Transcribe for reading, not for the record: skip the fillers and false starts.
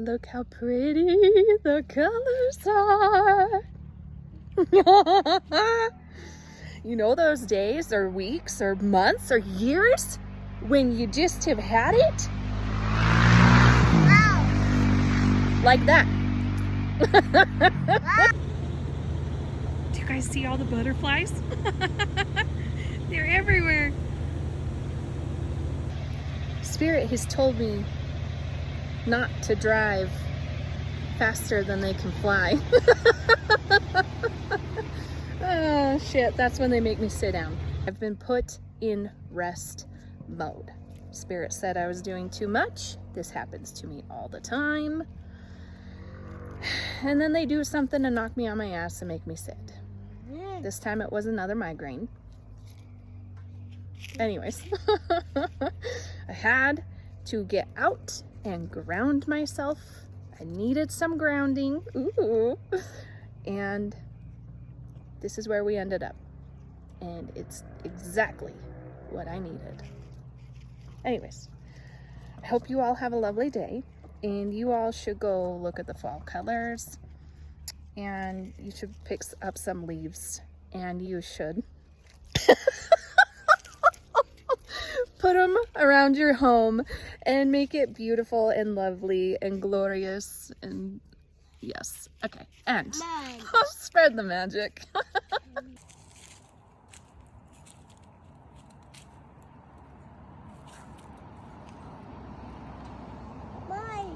Look how pretty the colors are. You know those days or weeks or months or years when you just have had it? Wow. Like that. Do you guys see all the butterflies? They're everywhere. Spirit has told me not to drive faster than they can fly. Oh shit, that's when they make me sit down. I've been put in rest mode. Spirit said I was doing too much. This happens to me all the time. And then they do something to knock me on my ass and make me sit. This time it was another migraine. Anyways, I had to get out and ground myself. I needed some grounding. Ooh. And this is where we ended up. And it's exactly what I needed. Anyways, I hope you all have a lovely day. And you all should go look at the fall colors. And you should pick up some leaves. And you should put them around your home and make it beautiful and lovely and glorious. And yes, okay. And spread the magic. Bye.